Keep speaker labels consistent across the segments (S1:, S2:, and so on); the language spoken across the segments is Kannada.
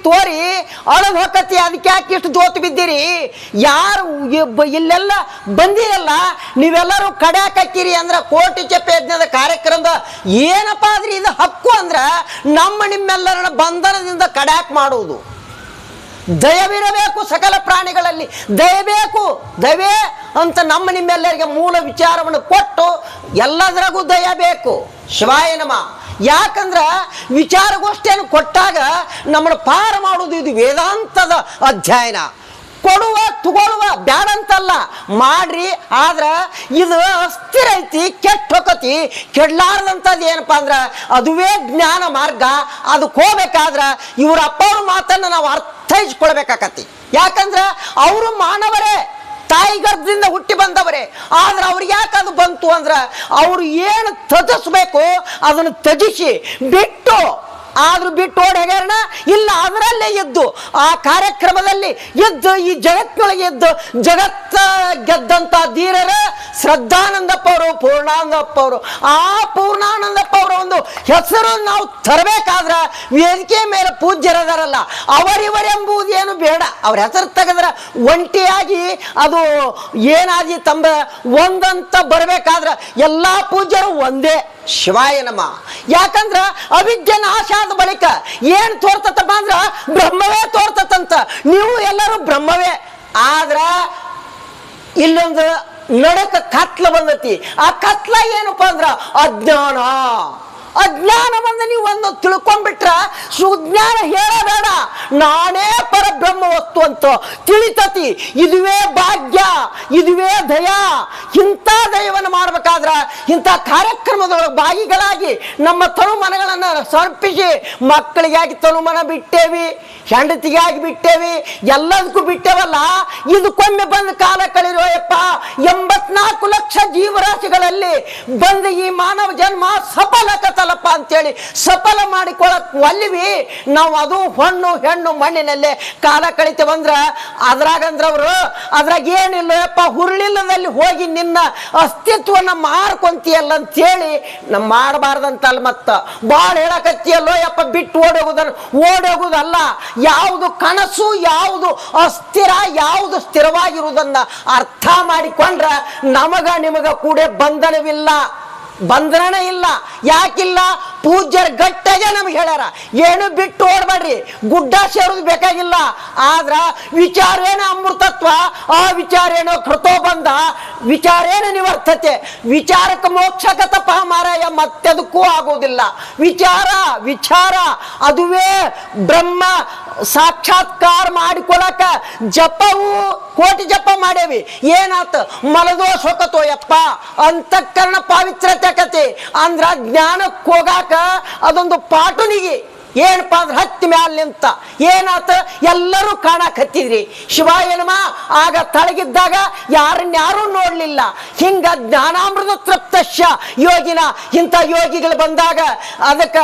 S1: ತೋರಿ ಅಳದ್ ಹೊಕ್ಕತಿ, ಅದಕ್ಕೆ ಯಾಕೆ ಇಷ್ಟು ಜೋತು ಬಿದ್ದೀರಿ? ಯಾರು ಇಲ್ಲೆಲ್ಲ ಬಂದಿರಲ್ಲ, ನೀವೆಲ್ಲರೂ ಕಡ್ಯಾಕತ್ತೀರಿ ಅಂದ್ರ ಕೋಟಿ ಚಪ್ಪೆ ಯಜ್ಞದ ಕಾರ್ಯಕ್ರಮದ ಏನಪ್ಪ ಆದ್ರಿ ಇದು ಹಕ್ಕು ಅಂದ್ರ ನಿಮ್ಮೆಲ್ಲರನ್ನ ಬಂಧನದಿಂದ ಕಡ್ಯಾಕ್ ಮಾಡುವುದು. ದಯವಿರಬೇಕು ಸಕಲ ಪ್ರಾಣಿಗಳಲ್ಲಿ, ದಯಬೇಕು, ದಯವೇ ಅಂತ ನಿಮ್ಮೆಲ್ಲರಿಗೆ ಮೂಲ ವಿಚಾರವನ್ನು ಕೊಟ್ಟು ಎಲ್ಲದರಾಗೂ ದಯ ಬೇಕು. ಶಿವಾಯ ನಮಃ. ಯಾಕಂದ್ರ ವಿಚಾರಗೋಷ್ಠಿಯನ್ನು ಕೊಟ್ಟಾಗ ನಮ್ಮನ್ನು ಪಾರ ಮಾಡುವುದು ಇದು ವೇದಾಂತದ ಅಧ್ಯಯನ. ಕೊಡುವ ತಗೊಳ್ಳುವ ಬ್ಯಾಡಂತಲ್ಲ, ಮಾಡ್ರಿ. ಆದ್ರ ಇದು ಅಸ್ಥಿರ ಐತಿ, ಕೆಟ್ಟ ಹೊಕ್ಕತಿ. ಕೆಡ್ಲಾರ್ದಂಥದ್ದು ಏನಪ್ಪಾ ಅಂದ್ರ ಅದುವೇ ಜ್ಞಾನ ಮಾರ್ಗ. ಅದಕ್ಕೆ ಹೋಗ್ಬೇಕಾದ್ರ ಇವ್ರ ಅಪ್ಪವ್ರ ಮಾತನ್ನ ನಾವು ಅರ್ಥೈಸ್ಕೊಳ್ಬೇಕಾಕತಿ. ಯಾಕಂದ್ರ ಅವರು ಮಾನವರೇ, ತಾಯಿ ಗರ್ಭದಿಂದ ಹುಟ್ಟಿ ಬಂದವರೇ. ಆದ್ರೆ ಅವ್ರಿಗೆ ಯಾಕೆ ಅದು ಬಂತು ಅಂದ್ರ ಅವ್ರು ಏನು ತ್ಯಜಿಸ್ಬೇಕು ಅದನ್ನು ತ್ಯಜಿಸಿ ಬಿಟ್ಟು, ಆದ್ರೂ ಬಿಟ್ಟು ಓಡಿ ಹೋಗ್ಯಾರಣ ಇಲ್ಲ, ಅದರಲ್ಲೇ ಎದ್ದು ಆ ಕಾರ್ಯಕ್ರಮದಲ್ಲಿ ಎದ್ದು ಈ ಜಗತ್ತಿನೊಳಗೆ ಎದ್ದು ಜಗತ್ತ ಗೆದ್ದಂತ ಧೀರರ ಶ್ರದ್ಧಾನಂದಪ್ಪ ಅವರು, ಪೂರ್ಣಾನಂದಪ್ಪ ಅವರು. ಆ ಪೂರ್ಣಾನಂದಪ್ಪ ಅವರ ಒಂದು ಹೆಸರು ನಾವು ತರಬೇಕಾದ್ರ ವೇದಿಕೆ ಮೇಲೆ ಪೂಜ್ಯರದಾರಲ್ಲ ಅವರಿವರೆಂಬುದು ಏನು ಬೇಡ. ಅವ್ರ ಹೆಸರು ತೆಗೆದ್ರ ಒಂಟಿಯಾಗಿ ಅದು ಏನಾದಿ ತಂಬ ಒಂದಂತ ಬರಬೇಕಾದ್ರ ಎಲ್ಲಾ ಪೂಜ್ಯರು ಒಂದೇ. ಶಿವಾಯ ನಮಃ. ಯಾಕಂದ್ರ ಅವಿದ್ಯೆ ನಾಶ ಆದ ಬಳಿಕ ಏನ್ ತೋರ್ತತಪ್ಪ ಅಂದ್ರ ಬ್ರಹ್ಮವೇ ತೋರ್ತತಂತ. ನೀವು ಎಲ್ಲರೂ ಬ್ರಹ್ಮವೇ. ಆದ್ರ ಇಲ್ಲೊಂದು ನಡಕ ಕತ್ಲ ಬಂದತಿ. ಆ ಕತ್ಲ ಏನಪ್ಪಾ ಅಂದ್ರ ಅಜ್ಞಾನ. ಅಜ್ಞಾನ ಬಂದ ನೀವು ಒಂದು ತಿಳ್ಕೊಂಡ್ಬಿಟ್ರ ಸುಜ್ಞಾನ ಹೇಳಬೇಡ, ನಾನೇ ಪರಬ್ರಹ್ಮ ವಸ್ತು ಅಂತ ತಿಳಿತತಿ. ಇದುವೇ ಭಾಗ್ಯ, ಇದುವೇ ದಯ. ಇಂಥ ದಯವನ್ನು ಮಾಡ್ಬೇಕಾದ್ರ ಇಂಥ ಕಾರ್ಯಕ್ರಮದೊಳಗೆ ಭಾಗಿಗಳಾಗಿ ನಮ್ಮ ತನುಮನಗಳನ್ನ ಸಮರ್ಪಿಸಿ ಮಕ್ಕಳಿಗಾಗಿ ತನುಮನ ಬಿಟ್ಟೇವಿ, ಹೆಂಡತಿಗಾಗಿ ಬಿಟ್ಟೇವಿ, ಎಲ್ಲದಕ್ಕೂ ಬಿಟ್ಟೇವಲ್ಲ. ಇದಕ್ಕೊಮ್ಮೆ ಬಂದು ಕಾಲ ಕಳೆಯುವಪ್ಪ. 84 ಲಕ್ಷ ಜೀವರಾಶಿಗಳಲ್ಲಿ ಬಂದ ಈ ಮಾನವ ಜನ್ಮ ಸಫಲಕತಲಪ್ಪ ಅಂತೇಳಿ ಸಫಲ ಮಾಡಿಕೊಳ್ಳಕ್ ಒಲ್ಲಿವಿ ನಾವು. ಅದು ಹೊಣ್ಣು ಹೆಣ್ಣು ಮಣ್ಣಿನಲ್ಲೇ ಕಾಲ ಕಳಿತೇವಂದ್ರ ಅದ್ರಾಗಂದ್ರ ಅವರು ಅದ್ರಾಗ ಏನಿಲ್ಲಪ್ಪ, ಹುರುಳಿಲ್ಲದಲ್ಲಿ ಹೋಗಿ ನಿನ್ನ ಅಸ್ತಿತ್ವನ ಮಾರ್ಕೊಂತೀಯಲ್ಲ ಅಂತೇಳಿ ನಮ್ಮ ಮಾಡಬಾರ್ದಂತಲ್ಲ. ಮತ್ತ ಬಾಳ ಹೇಳಕತ್ತೀಯಲ್ಲೋ ಯಪ್ಪ, ಬಿಟ್ಟು ಓಡೋಗುದಲ್ಲ. ಯಾವುದು ಕನಸು, ಯಾವುದು ಅಸ್ಥಿರ, ಯಾವುದು ಸ್ಥಿರವಾಗಿರುವುದನ್ನ ಅರ್ಥ ಮಾಡಿಕೊಂಡ್ರ ನಮಗ ನಿಮಗ ಕೂಡ ಬಂಧನವಿಲ್ಲ, ಬಂಧನ ಇಲ್ಲ. ಯಾಕಿಲ್ಲ? ಪೂಜ್ಯರ ಗಟ್ಟಾಗೆ ನಮ್ಗೆ ಹೇಳ್ಯಾರ, ಏನು ಬಿಟ್ಟು ಓಡ್ಬೇಡ್ರಿ, ಗುಡ್ಡ ಸೇರೋದು ಬೇಕಾಗಿಲ್ಲ. ಆದ್ರ ವಿಚಾರೇನ ಅಮೃತತ್ವ, ಆ ವಿಚಾರೇನೋ ಕೃತೋ ಬಂಧ, ವಿಚಾರೇನ ನಿವರ್ತತೆ. ವಿಚಾರಕ್ಕೆ ಮೋಕ್ಷಕತಪ ಮಾರಾಯ, ಮತ್ತೆದಕ್ಕೂ ಆಗೋದಿಲ್ಲ. ವಿಚಾರ ಅದುವೇ ಬ್ರಹ್ಮ ಸಾಕ್ಷಾತ್ಕಾರ ಮಾಡಿಕೊಳಕ ಜಪವು ಕೋಟಿ ಜಪ ಮಾಡೇವಿ. ಏನಾತ? ಮಲದೋಷ ಹೊಕತೋ ಯಪ್ಪ, ಅಂತಃಕರಣ ಪಾವಿತ್ರತೆ ಕತೆ ಅಂದ್ರ ಜ್ಞಾನಕ್ಕೆ ಹೋಗಾಕ ಅದೊಂದು ಪಾಟುನಿಗೆ ಏನಪ್ಪಾ ಅಂದ್ರೆ ಹತ್ತಿ ಮ್ಯಾಲ ನಿಂತ ಏನಾತ? ಎಲ್ಲರೂ ಕಾಣಕತ್ತಿದ್ರಿ. ಶಿವಾಯ ನಮಃ. ಆಗ ತಳಗಿದ್ದಾಗ ಯಾರನ್ಯಾರೂ ನೋಡ್ಲಿಲ್ಲ. ಹಿಂಗ ಜ್ಞಾನಾಮೃತ ತೃಪ್ತಶ್ಯ ಯೋಗಿನ ಇಂಥ ಯೋಗಿಗಳು ಬಂದಾಗ ಅದಕ್ಕ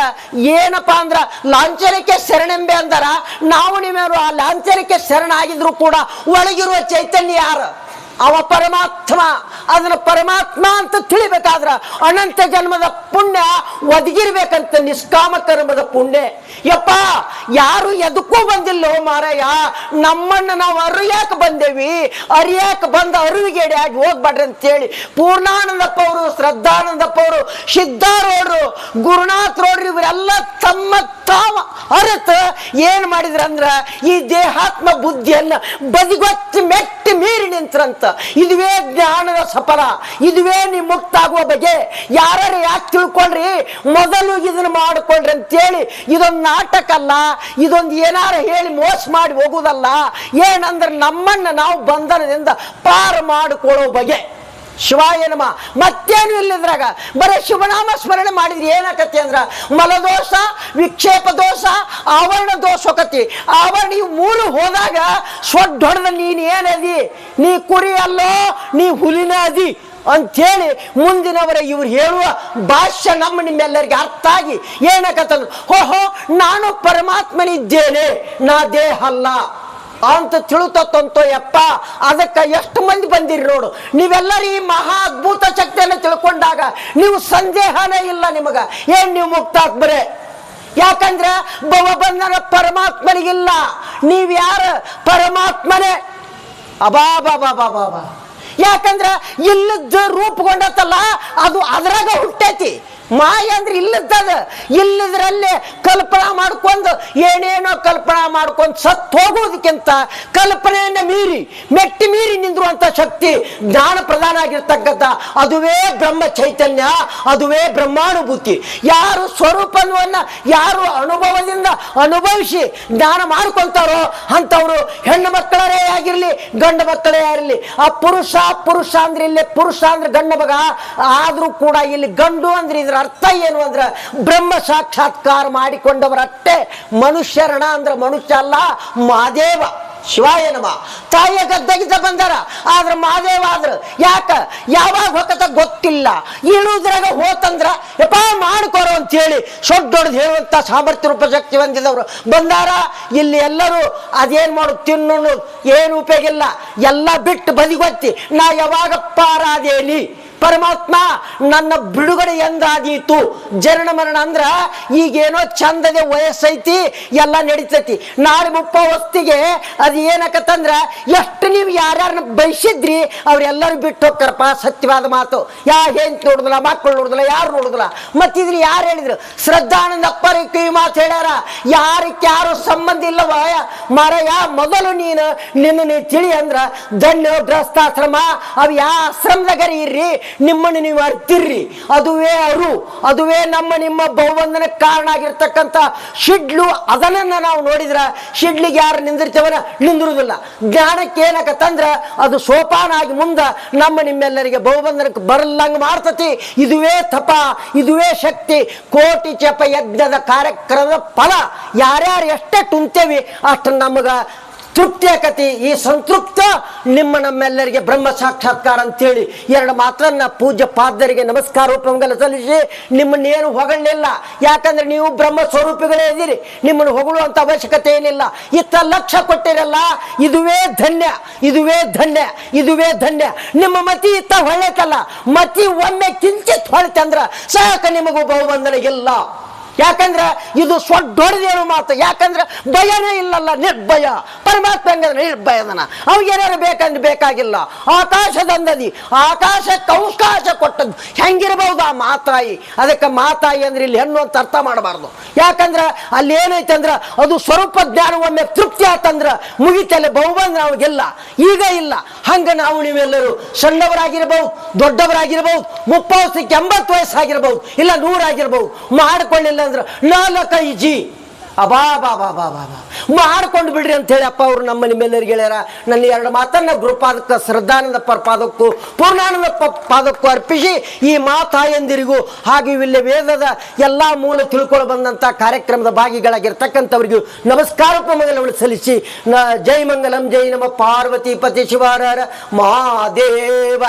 S1: ಏನಪ್ಪಾ ಅಂದ್ರ ಲಾಂಛನಕ್ಕೆ ಶರಣೆಂಬೆ ಅಂದಾರ. ನಾವು ನೀವೇನು ಆ ಲಾಂಛನಕ್ಕೆ ಶರಣಾಗಿದ್ರು ಕೂಡ ಒಳಗಿರುವ ಚೈತನ್ಯ ಯಾರು? ಅವ ಪರಮಾತ್ಮ. ಅದನ್ನ ಪರಮಾತ್ಮ ಅಂತ ತಿಳಿಬೇಕಾದ್ರ ಅನಂತ ಜನ್ಮದ ಪುಣ್ಯ ಒದಗಿರ್ಬೇಕಂತ, ನಿಷ್ಕಾಮ ಕರ್ಮದ ಪುಣ್ಯ. ಯಪ್ಪ, ಯಾರು ಎದಕ್ಕೂ ಬಂದಿಲ್ಲೋ ಮಾರಾಯ, ನಮ್ಮನ್ನ ನಾವು ಅರಿಯಾಕ ಬಂದೇವಿ, ಅರಿಯಾಕ ಬಂದ ಅರಿವಿಗೇಡಿ ಆಗಿ ಹೋಗ್ಬೇಡ್ರಿ ಅಂತೇಳಿ ಪೂರ್ಣಾನಂದಪ್ಪ ಅವರು, ಶ್ರದ್ಧಾನಂದಪ್ಪ ಅವರು, ಸಿದ್ಧಾರೋಡ್ರು, ಗುರುನಾಥ್ರೋಡ್ರು ಇವರೆಲ್ಲ ತಮ್ಮ ತಾವ ಅರತ ಏನ್ ಮಾಡಿದ್ರಂದ್ರ ಈ ದೇಹಾತ್ಮ ಬುದ್ಧಿಯನ್ನ ಬದಿಗೊತ್ತಿ ಮೆಟ್ಟಿ ಮೀರಿ ನಿಂತ್ರಂತ. ಇದುವೇ ಜ್ಞಾನದ ಸಫಲ, ಇದುವೇ ನೀವು ಮುಕ್ತ ಆಗುವ ಬಗೆ. ಯಾರು ಯಾಕೆ ತಿಳ್ಕೊಂಡ್ರಿ? ಮೊದಲು ಇದನ್ನ ಮಾಡಿಕೊಂಡ್ರಿ ಅಂತೇಳಿ ಇದೊಂದು ನಾಟಕ ಅಲ್ಲ, ಇದೊಂದು ಏನಾರ ಹೇಳಿ ಮೋಸ ಮಾಡಿ ಹೋಗುದಲ್ಲ. ಏನಂದ್ರೆ ನಮ್ಮನ್ನ ನಾವು ಬಂಧನದಿಂದ ಪಾರು ಮಾಡಿಕೊಳ್ಳೋ ಬಗೆ. ಶಿವಾಯ ನಮಃ. ಮತ್ತೇನು ಇಲ್ಲಿದ್ರಾಗ ಬರೀ ಶಿವನಾಮ ಸ್ಮರಣೆ ಮಾಡಿದ್ರಿ ಏನಾಕತಿ ಅಂದ್ರ ಮಲದೋಷ, ವಿಕ್ಷೇಪ ದೋಷ, ಆವರಣ ದೋಷ ಹೋಗತಿ. ಆವರಣ ಇವು ಮೂರು ಹೋದಾಗ ಸೊಡ್ಡ ಹೊಡೆದ ನೀನ್ ಏನದಿ, ನೀ ಕುರಿ ಅಲ್ಲೋ, ನೀ ಹುಲಿನ ಅದಿ ಅಂಥೇಳಿ ಮುಂದಿನವರ ಇವ್ರು ಹೇಳುವ ಭಾಷ್ಯ ನಿಮ್ಮೆಲ್ಲರಿಗೆ ಅರ್ಥ ಆಗಿ ಏನಾಕತ್ತಂದ್ರು, ಓಹೋ ನಾನು ಪರಮಾತ್ಮನಿದ್ದೇನೆ, ನಾ ದೇಹ ಅಲ್ಲ ಅಂತ ತಿಳುತ್ತಂತೋ ಯಪ್ಪ. ಅದಕ್ಕೆ ಎಷ್ಟು ಮಂದಿ ಬಂದಿರಿ ನೋಡು. ನೀವೆಲ್ಲರೂ ಈ ಮಹಾ ಅದ್ಭುತ ಶಕ್ತಿಯನ್ನು ತಿಳ್ಕೊಂಡಾಗ ನೀವು ಸಂದೇಹನೇ ಇಲ್ಲ ನಿಮಗ. ಏನ್ ನೀವು ಮುಕ್ತ ಬರೇ ಯಾಕಂದ್ರೆ ಭವಬಂಧನ ಪರಮಾತ್ಮನಿಗಿಲ್ಲ. ನೀವ್ಯಾರ? ಪರಮಾತ್ಮನೇ. ಅಬಾಬಾಬಾಬಾಬಾ. ಯಾಕಂದ್ರ ಇಲ್ಲದ ರೂಪುಗೊಂಡತ್ತಲ್ಲ, ಅದು ಅದ್ರಾಗ ಹುಟ್ಟೈತಿ. ಮಾಯ ಅಂದ್ರೆ ಇಲ್ಲದದ. ಇಲ್ಲದ್ರಲ್ಲೇ ಕಲ್ಪನಾ ಮಾಡ್ಕೊಂಡು ಏನೇನೋ ಕಲ್ಪನಾ ಮಾಡ್ಕೊಂಡು ಸತ್ತು ಹೋಗೋದಕ್ಕಿಂತ ಕಲ್ಪನೆಯನ್ನ ಮೀರಿ ಮೆಟ್ಟಿ ಮೀರಿ ನಿಂದಿರುವಂತ ಶಕ್ತಿ ಜ್ಞಾನ ಪ್ರಧಾನ ಆಗಿರ್ತಕ್ಕಂಥ ಅದುವೇ ಬ್ರಹ್ಮ ಚೈತನ್ಯ, ಅದುವೇ ಬ್ರಹ್ಮಾನುಭೂತಿ. ಯಾರು ಸ್ವರೂಪವನ್ನ ಯಾರು ಅನುಭವದಿಂದ ಅನುಭವಿಸಿ ಜ್ಞಾನ ಮಾಡ್ಕೊಂತಾರೋ ಅಂಥವ್ರು ಹೆಣ್ಣು ಮಕ್ಕಳರೇ ಆಗಿರ್ಲಿ ಗಂಡು ಮಕ್ಕಳೇ ಆಗಿರ್ಲಿ. ಆ ಪುರುಷ ಅಂದ್ರೆ ಇಲ್ಲಿ ಪುರುಷ ಅಂದ್ರೆ ಗಂಡ ಮಗ ಆದ್ರೂ ಕೂಡ ಇಲ್ಲಿ ಗಂಡು ಅಂದ್ರೆ ಇದ್ರ ಅರ್ಥ ಏನು ಅಂದ್ರೆ ಬ್ರಹ್ಮ ಸಾಕ್ಷಾತ್ಕಾರ ಮಾಡಿಕೊಂಡವರಷ್ಟೇ ಮನುಷ್ಯರಣ ಅಂದ್ರೆ ಮನುಷ್ಯ ಅಲ್ಲ, ಮಹಾದೇವ. ಶಿವಾಯ ನಮಃ. ತಾಯಿಯ ಗದ್ದಗಿದ್ದ ಬಂದಾರ, ಆದ್ರೆ ಮಹಾದೇವ ಆದ್ರ ಯಾಕ ಯಾವಾಗ ಹೊಕ್ಕತ ಗೊತ್ತಿಲ್ಲ. ಇಳುದ್ರಾಗ ಹೋತಂದ್ರ ಯಪ್ಪ ಮಾಡ್ಕೊರೋ ಅಂತ ಹೇಳಿ ಸೊಡ್ಡೊಡ್ದು ಹೇಳುವಂತ ಸಾಮರ್ಥ್ಯ ರೂಪ ಶಕ್ತಿ ಹೊಂದಿದವರು ಬಂದಾರ. ಇಲ್ಲಿ ಎಲ್ಲರೂ ಅದೇನ್ ಮಾಡೋದು ತಿನ್ನೋದು ಏನು ಉಪಯೋಗ ಇಲ್ಲ, ಎಲ್ಲ ಬಿಟ್ಟು ಬದಿಗೊತ್ತಿ ನಾ ಯಾವಾಗ ಪಾರಾದೇನಿ ಪರಮಾತ್ಮ ನನ್ನ ಬಿಡುಗಡೆ ಎಂದಾದೀತು. ಜನನ ಮರಣ ಅಂದ್ರ ಈಗೇನೋ ಚಂದದೆ ವಯಸ್ಸೈತಿ, ಎಲ್ಲ ನಡೀತೈತಿ. ನಾಳೆ ಮುಪ್ಪ ಹೊತ್ತಿಗೆ ಅದು ಏನಕತ್ತಂದ್ರ ಎಷ್ಟು ನೀವು ಯಾರ್ಯಾರನ್ನ ಬಯಸಿದ್ರಿ ಅವ್ರೆಲ್ಲರೂ ಬಿಟ್ಟು ಹೋಗ್ತಾರಪ್ಪ. ಸತ್ಯವಾದ ಮಾತು. ಹೆಂಗ್ ನೋಡುದಿಲ್ಲ, ಮಕ್ಕಳು ನೋಡುದಿಲ್ಲ, ಯಾರು ನೋಡುದಿಲ್ಲ. ಮತ್ತಿದ್ರು ಯಾರು ಹೇಳಿದ್ರು? ಶ್ರದ್ಧಾನಂದ ಅಪ್ಪರ ಕಿವಿ ಮಾತು ಹೇಳ್ಯಾರ. ಯಾರು ಸಂಬಂಧ ಇಲ್ಲವ ಮರಯ ಮೊದಲು ನಿನ್ನ ತಿಳಿ ಅಂದ್ರ ಧನ್ಯ ಗೃಹಸ್ಥಾಶ್ರಮ ಅವು ಯಾವ ಆಶ್ರಮದಾಗರಿ ಇರ್ರಿ, ನಿಮ್ಮನ್ನು ನೀವು ಅರ್ತಿರ್ರಿ. ಅದುವೇ ನಿಮ್ಮ ಬಹುಬಂಧನಕ್ಕೆ ಕಾರಣ ಆಗಿರ್ತಕ್ಕಂಥ ಶಿಡ್ಲು. ಅದನ್ನ ನಾವು ನೋಡಿದ್ರ ಶಿಡ್ಲಿಗೆ ಯಾರು ನಿಂದಿರ್ತೇವನ ನಿಂದಿರುವುದಿಲ್ಲ. ಜ್ಞಾನಕ್ಕೆ ಏನಕತ್ತಂದ್ರ ಅದು ಸೋಪಾನ ಆಗಿ ಮುಂದ ನಿಮ್ಮೆಲ್ಲರಿಗೆ ಬಹುಬಂಧನಕ್ಕೆ ಬರಲ್ಲಂಗ ಮಾಡ್ತತಿ. ಇದುವೇ ತಪ, ಇದುವೇ ಶಕ್ತಿ. ಕೋಟಿ ಜಪ ಯಜ್ಞದ ಕಾರ್ಯಕ್ರಮದ ಫಲ ಯಾರ್ಯಾರು ಎಷ್ಟೇ ತುಂಬ್ತೇವಿ ಅಷ್ಟು ನಮಗ ತೃಪ್ತಿ ಆಕತಿ. ಈ ಸಂತೃಪ್ತ ನಮ್ಮೆಲ್ಲರಿಗೆ ಬ್ರಹ್ಮ ಸಾಕ್ಷಾತ್ಕಾರ ಅಂತೇಳಿ ಎರಡು ಮಾತನ್ನ ಪೂಜ್ಯ ಪಾದರಿಗೆ ನಮಸ್ಕಾರ ರೂಪಂಗಲ ಸಲ್ಲಿಸಿ ನಿಮ್ಮನ್ನೇನು ಹೊಗಳಲಿಲ್ಲ. ಯಾಕಂದ್ರೆ ನೀವು ಬ್ರಹ್ಮ ಸ್ವರೂಪಿಗಳೇ ಇದ್ದೀರಿ, ನಿಮ್ಮನ್ನು ಹೊಗಳುವಂತ ಅವಶ್ಯಕತೆ ಏನಿಲ್ಲ. ಇತ್ತ ಲಕ್ಷ್ಯ ಕೊಟ್ಟಿರಲ್ಲ, ಇದುವೇ ಧನ್ಯ, ಇದುವೇ ಧನ್ಯ, ಇದುವೇ ಧನ್ಯ. ನಿಮ್ಮ ಮತಿ ಇತ್ತ ಹೊಳೆತಲ್ಲ, ಮತಿ ಒಮ್ಮೆ ಕಿಂಚಿತ್ ಹೊಳಿತಂದ್ರ ಸಾಕ ನಿಮಗೂ ಬಹುಬಂಧನಿಗಿಲ್ಲ. ಯಾಕಂದ್ರ ಇದು ಸ್ವಡ್ಡೊಡೆದೇನು ಮಾತು. ಯಾಕಂದ್ರೆ ಭಯನೇ ಇಲ್ಲಲ್ಲ, ನಿರ್ಭಯ. ಪರಮಾತ್ಮ ಹಂಗಂದ್ರೆ ನಿರ್ಭಯದನ. ಅವ್ಗೇನಾರು ಬೇಕಂದ್ರೆ ಬೇಕಾಗಿಲ್ಲ. ಆಕಾಶದಂದದಿ ಆಕಾಶಕ್ಕೆ ಅವಕಾಶ ಕೊಟ್ಟದ್ದು ಹೆಂಗಿರ್ಬಹುದು ಆ ಮಾತಾಯಿ. ಅದಕ್ಕೆ ಮಾತಾಯಿ ಅಂದ್ರೆ ಇಲ್ಲಿ ಹೆಣ್ಣು ಅಂತ ಅರ್ಥ ಮಾಡಬಾರ್ದು. ಯಾಕಂದ್ರ ಅಲ್ಲಿ ಏನೈತೆ ಅಂದ್ರ ಅದು ಸ್ವರೂಪ ಜ್ಞಾನ ಒಮ್ಮೆ ತೃಪ್ತಿ ಆತಂದ್ರ ಮುಗಿತಲೆ ಬಹುಬಂಧ ಅವ್ಗೆಲ್ಲ. ಈಗ ಇಲ್ಲ. ಹಂಗ ನಾವು ನೀವೆಲ್ಲರೂ ಸಣ್ಣವರಾಗಿರ್ಬಹುದು, ದೊಡ್ಡವರಾಗಿರ್ಬಹುದು, 30 ವರ್ಷಕ್ಕೆ 80 ವಯಸ್ಸಾಗಿರ್ಬಹುದು, ಇಲ್ಲ 100 ಆಗಿರ್ಬಹುದು. ಮಾಡ್ಕೊಳ್ಳಿಲ್ಲ ಅಂದ್ರೆ 4 ಜಿ ಅಬಾಬಾಬಾಬಾಬಾ ಮಾಡ್ಕೊಂಡು ಬಿಡ್ರಿ ಅಂತ ಹೇಳಿ ಅಪ್ಪ ಅವರು ನಿಮ್ಮೆಲ್ಲರಿಗೆ ಹೇಳ್ಯಾರ. ನನ್ನ ಎರಡು ಮಾತನ್ನ ಗುರುಪಾದಕ್ಕ ಶ್ರದ್ಧಾನಂದ ಪಾದಕ್ಕೂ ಪೂರ್ಣಾನಂದ ಪಾದಕ್ಕೂ ಅರ್ಪಿಸಿ ಈ ಮಾತಾಯಂದಿರಿಗೂ ಹಾಗೂ ಇಲ್ಲಿ ವೇದದ ಎಲ್ಲಾ ಮೂಲ ತಿಳ್ಕೊಂಡು ಬಂದಂತ ಕಾರ್ಯಕ್ರಮದ ಭಾಗಿಗಳಾಗಿರ್ತಕ್ಕಂಥವ್ರಿಗೂ ನಮಸ್ಕಾರ ಸಲ್ಲಿಸಿ ಜೈ ಮಂಗಲಂ ಜೈ ನಮ ಪಾರ್ವತಿ ಪತಿ ಶಿವಾರ ಮಹಾದೇವ.